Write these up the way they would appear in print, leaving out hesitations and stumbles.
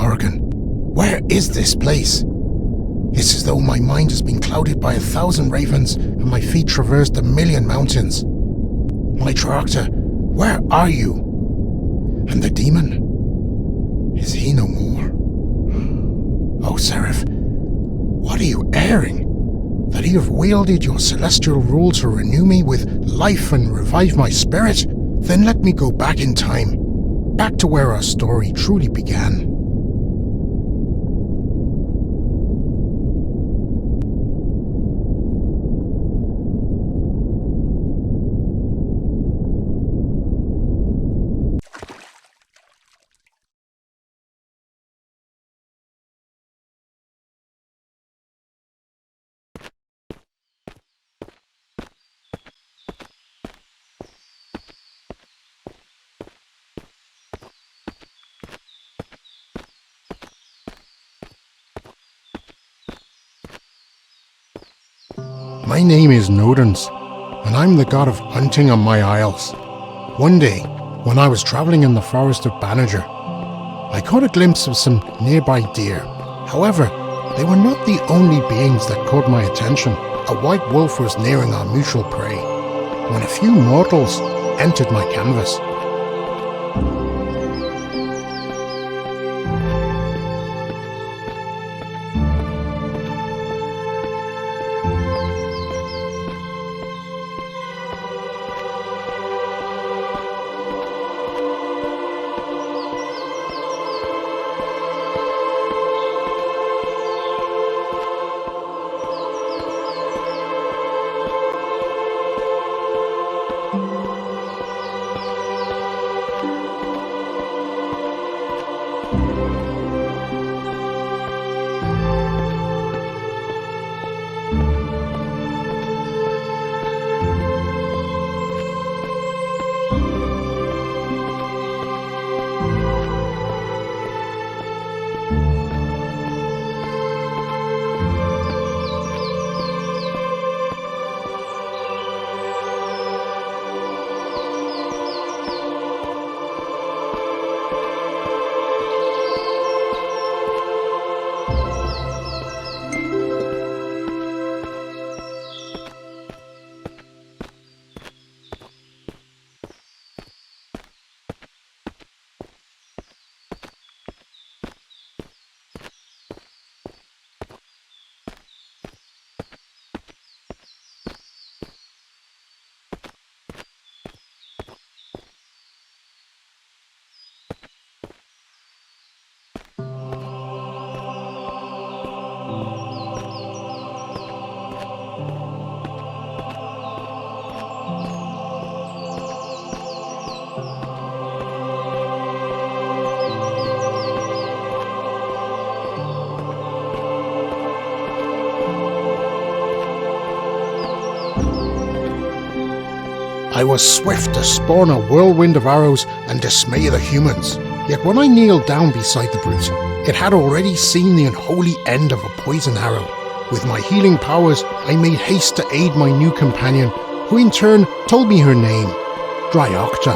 Morgan. Where is this place? It's as though my mind has been clouded by 1,000 ravens and my feet traversed 1,000,000 mountains. My Tractor, where are you? And the demon? Is he no more? Oh, Seraph, what are you airing? That you have wielded your celestial rule to renew me with life and revive my spirit? Then let me go back in time, back to where our story truly began. My name is Nodens, and I'm the god of hunting on my isles. One day, when I was travelling in the forest of Banager, I caught a glimpse of some nearby deer. However, they were not the only beings that caught my attention. A white wolf was nearing our mutual prey, when a few mortals entered my canvas. I was swift to spawn a whirlwind of arrows and dismay the humans. Yet when I kneeled down beside the brute, it had already seen the unholy end of a poison arrow. With my healing powers, I made haste to aid my new companion, who in turn told me her name, Jeajax.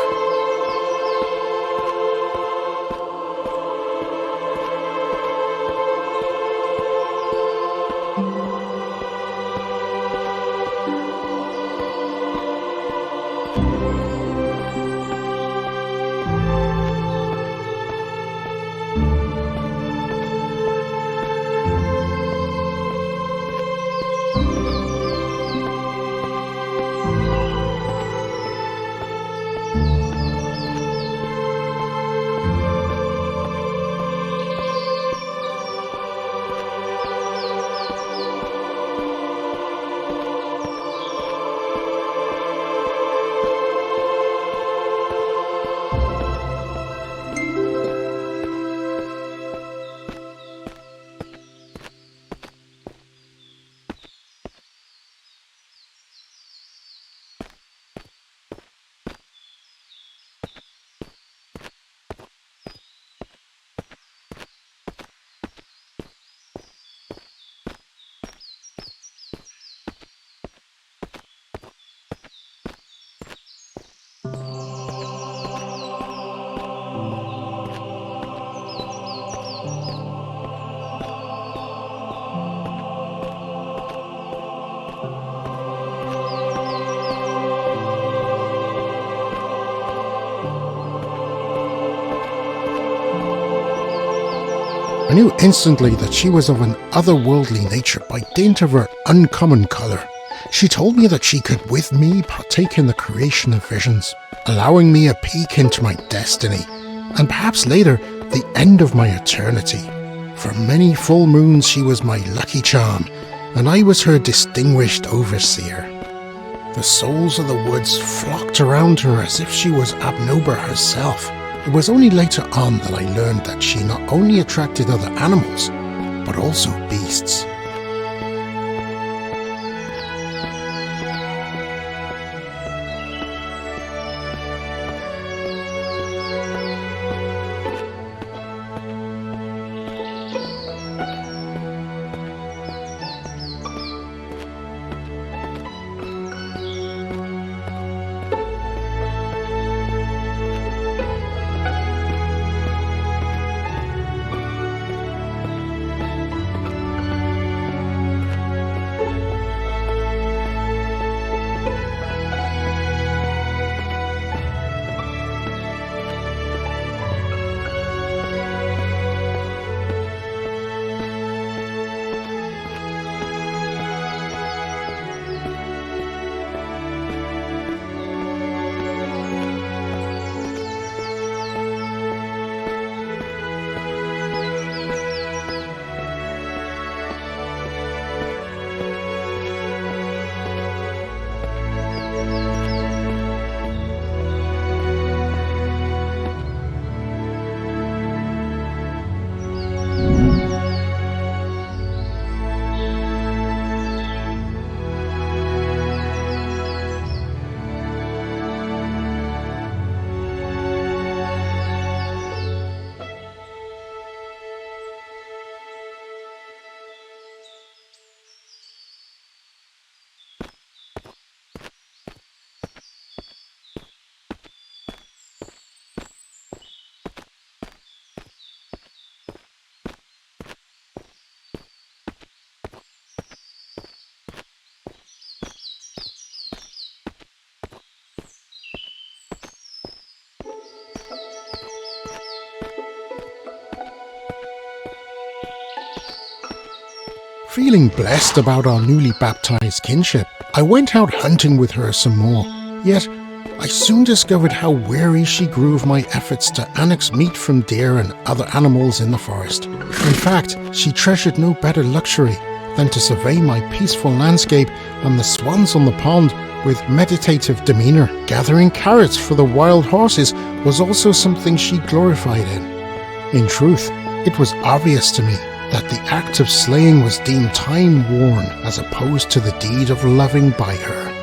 I knew instantly that she was of an otherworldly nature by dint of her uncommon colour. She told me that she could with me partake in the creation of visions, allowing me a peek into my destiny, and perhaps later the end of my eternity. For many full moons she was my lucky charm, and I was her distinguished overseer. The souls of the woods flocked around her as if she was Abnoba herself. It was only later on that I learned that she not only attracted other animals, but also beasts. Feeling blessed about our newly baptized kinship, I went out hunting with her some more, yet I soon discovered how weary she grew of my efforts to annex meat from deer and other animals in the forest. In fact, she treasured no better luxury than to survey my peaceful landscape and the swans on the pond with meditative demeanour. Gathering carrots for the wild horses was also something she glorified in. In truth, it was obvious to me that the act of slaying was deemed time-worn as opposed to the deed of loving by her.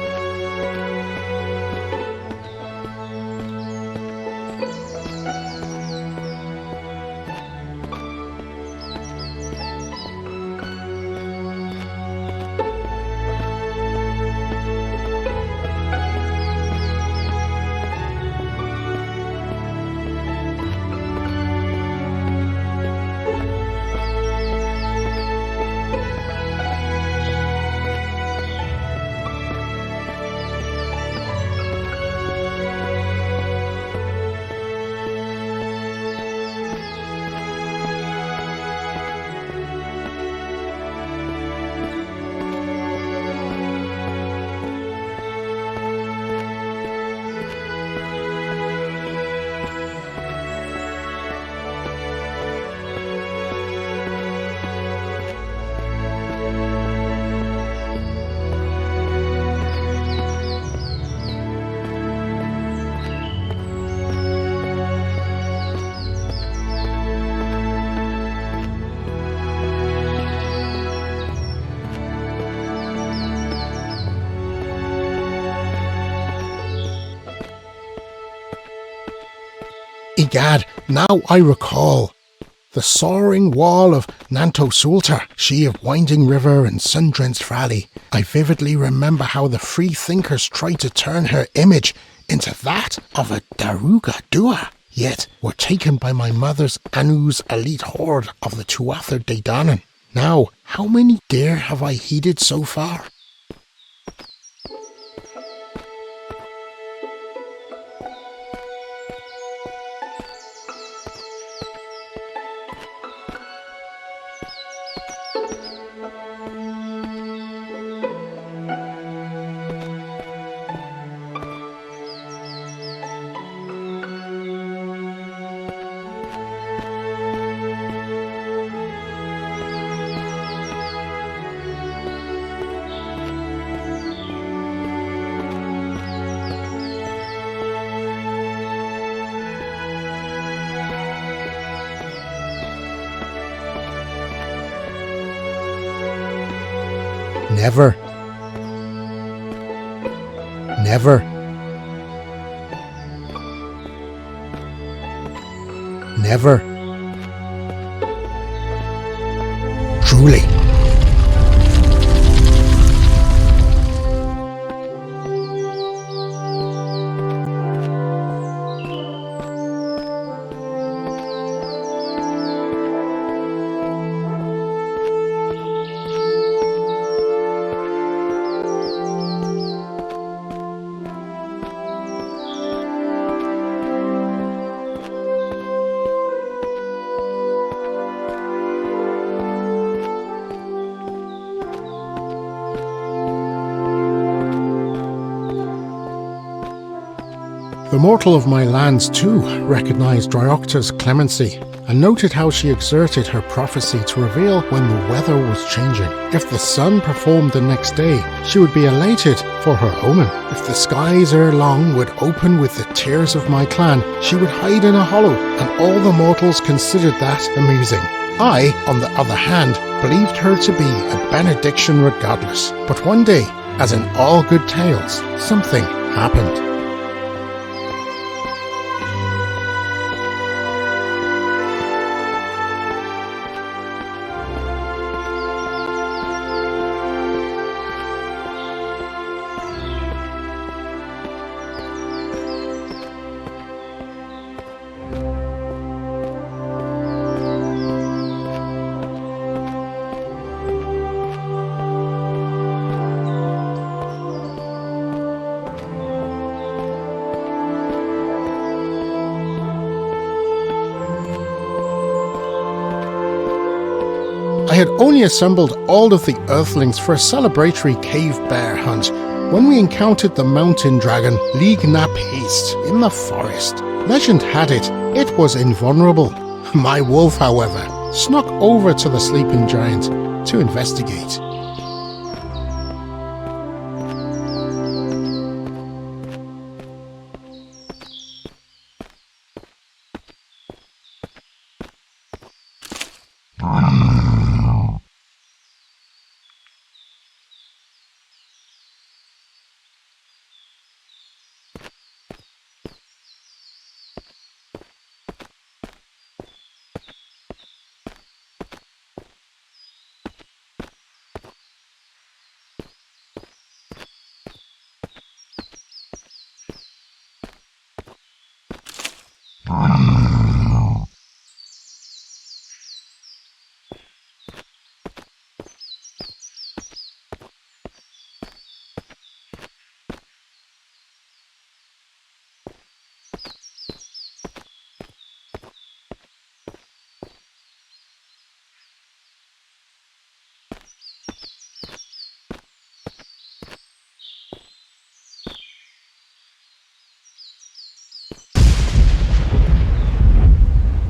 Egad, now I recall. The soaring wall of Nanto Sulta, she of Winding River and sun-drenched valley. I vividly remember how the free thinkers tried to turn her image into that of a Daruga Dua, yet were taken by my mother's Anu's elite horde of the Tuatha De Danann. Now, how many deer have I heeded so far? Never. Never. Never. Truly. The mortal of my lands too recognised Dryocta's clemency and noted how she exerted her prophecy to reveal when the weather was changing. If the sun performed the next day, she would be elated for her omen. If the skies ere long would open with the tears of my clan, she would hide in a hollow, and all the mortals considered that amusing. I, on the other hand, believed her to be a benediction regardless. But one day, as in all good tales, something happened. I had only assembled all of the earthlings for a celebratory cave bear hunt when we encountered the mountain dragon League Nap Haste in the forest. Legend had it was invulnerable. My wolf, however, snuck over to the sleeping giant to investigate.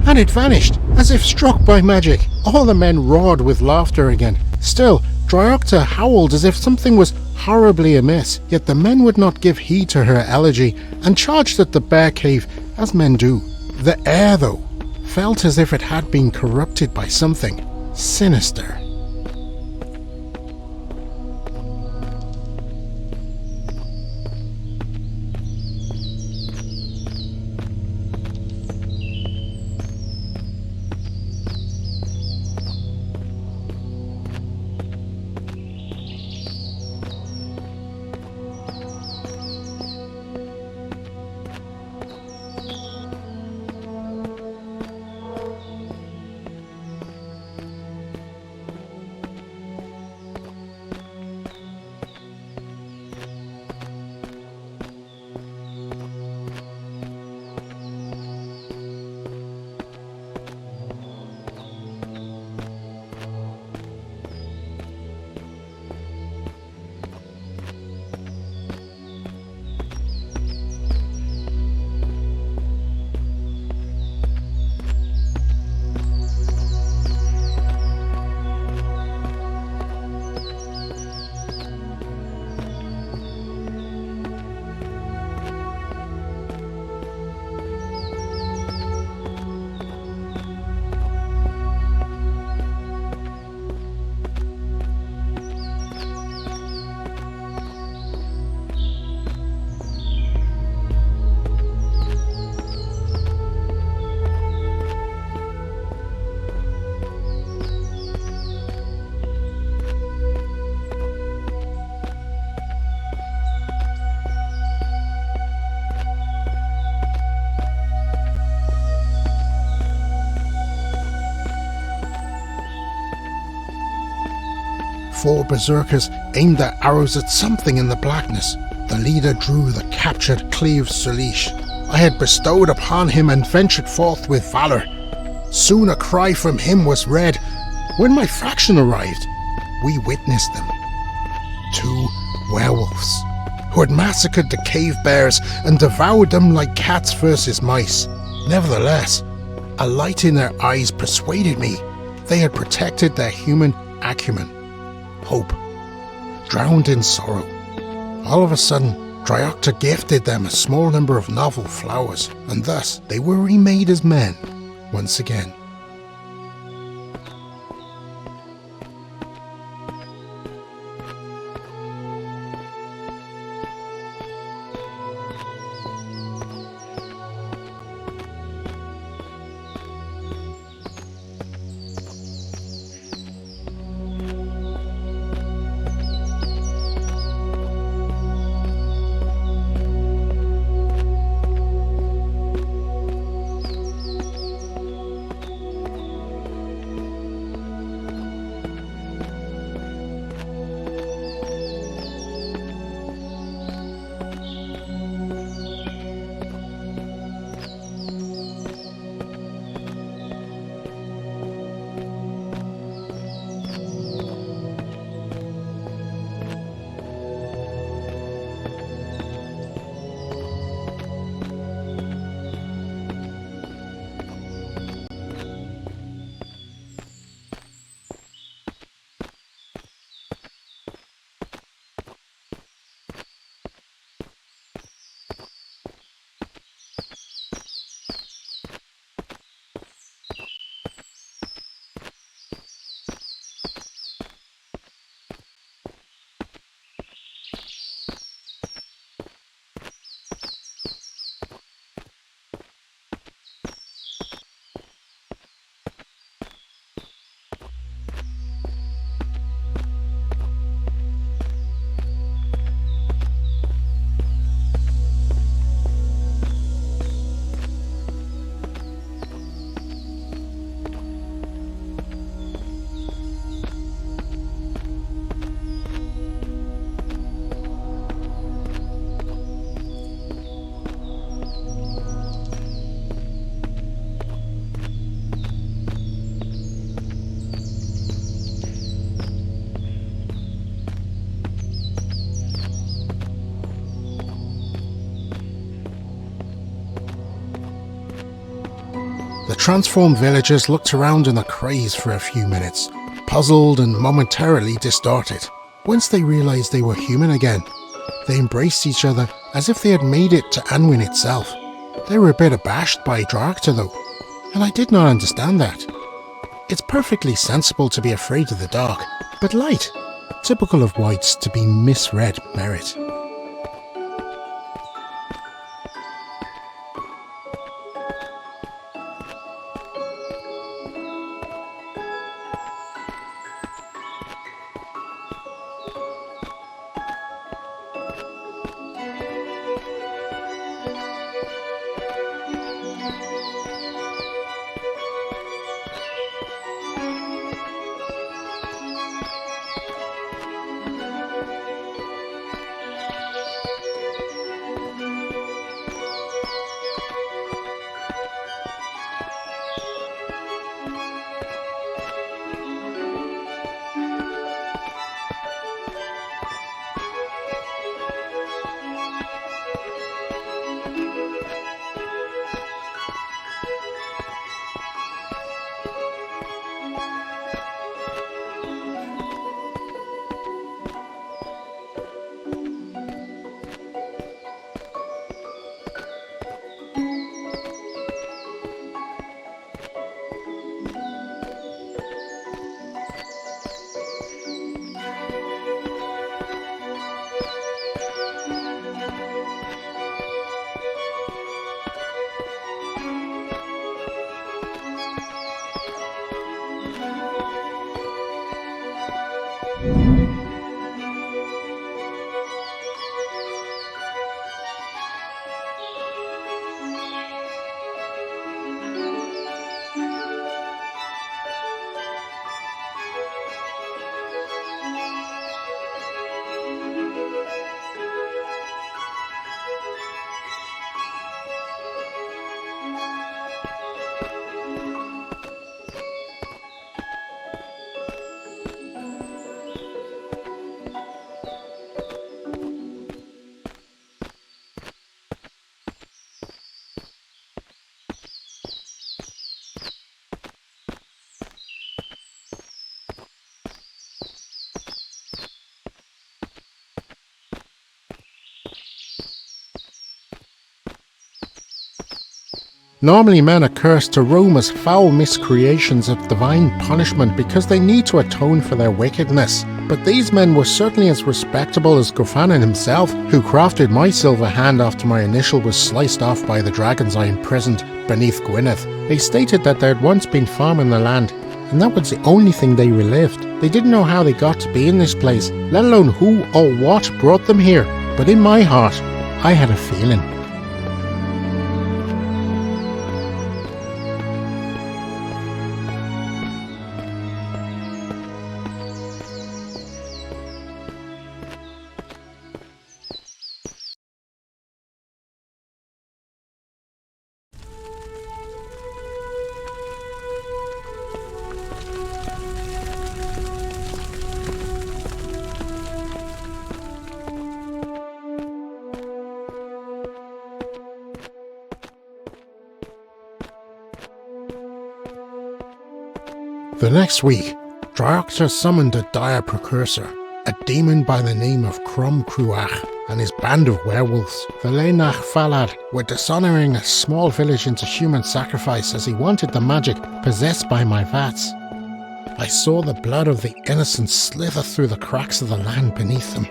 And it vanished, as if struck by magic. All the men roared with laughter again. Still, Dryocta howled as if something was horribly amiss, yet the men would not give heed to her elegy and charged at the bear cave as men do. The air, though, felt as if it had been corrupted by something sinister. 4 berserkers aimed their arrows at something in the blackness. The leader drew the captured Cleave Sulish. I had bestowed upon him and ventured forth with valour. Soon a cry from him was read. When my faction arrived, we witnessed them. 2 werewolves, who had massacred the cave bears and devoured them like cats versus mice. Nevertheless, a light in their eyes persuaded me they had protected their human acumen, hope, drowned in sorrow. All of a sudden, Jeajax gifted them a small number of novel flowers, and thus they were remade as men once again. The transformed villagers looked around in a craze for a few minutes, puzzled and momentarily distorted. Once they realized they were human again, they embraced each other as if they had made it to Anwin itself. They were a bit abashed by Jeajax though, and I did not understand that. It's perfectly sensible to be afraid of the dark, but light, typical of whites to be misread merit. Normally men are cursed to roam as foul miscreations of divine punishment because they need to atone for their wickedness. But these men were certainly as respectable as Gorfanon himself, who crafted my silver hand after my initial was sliced off by the dragons I imprisoned beneath Gwynedd. They stated that there had once been farming the land, and that was the only thing they relived. They didn't know how they got to be in this place, let alone who or what brought them here. But in my heart, I had a feeling. The next week, Jeajax summoned a dire precursor, a demon by the name of Crom Cruach, and his band of werewolves. The Lenach Falad were dishonouring a small village into human sacrifice as he wanted the magic possessed by my vats. I saw the blood of the innocent slither through the cracks of the land beneath them.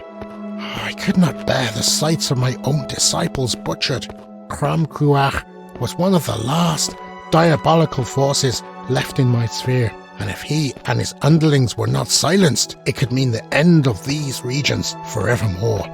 I could not bear the sights of my own disciples butchered. Crom Cruach was one of the last diabolical forces left in my sphere. And if he and his underlings were not silenced, it could mean the end of these regions forevermore.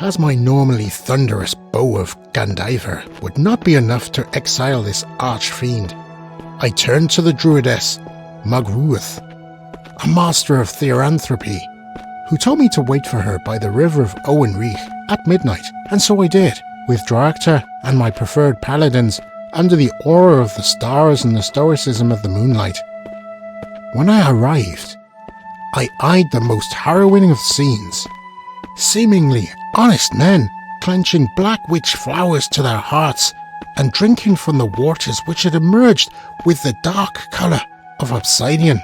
As my normally thunderous bow of Gandaiver would not be enough to exile this arch-fiend, I turned to the druidess Magruath, a master of theoranthropy, who told me to wait for her by the river of Owenreich at midnight, and so I did, with Drakta and my preferred paladins under the aura of the stars and the stoicism of the moonlight. When I arrived, I eyed the most harrowing of scenes. Seemingly honest men clenching black witch flowers to their hearts and drinking from the waters which had emerged with the dark colour of obsidian.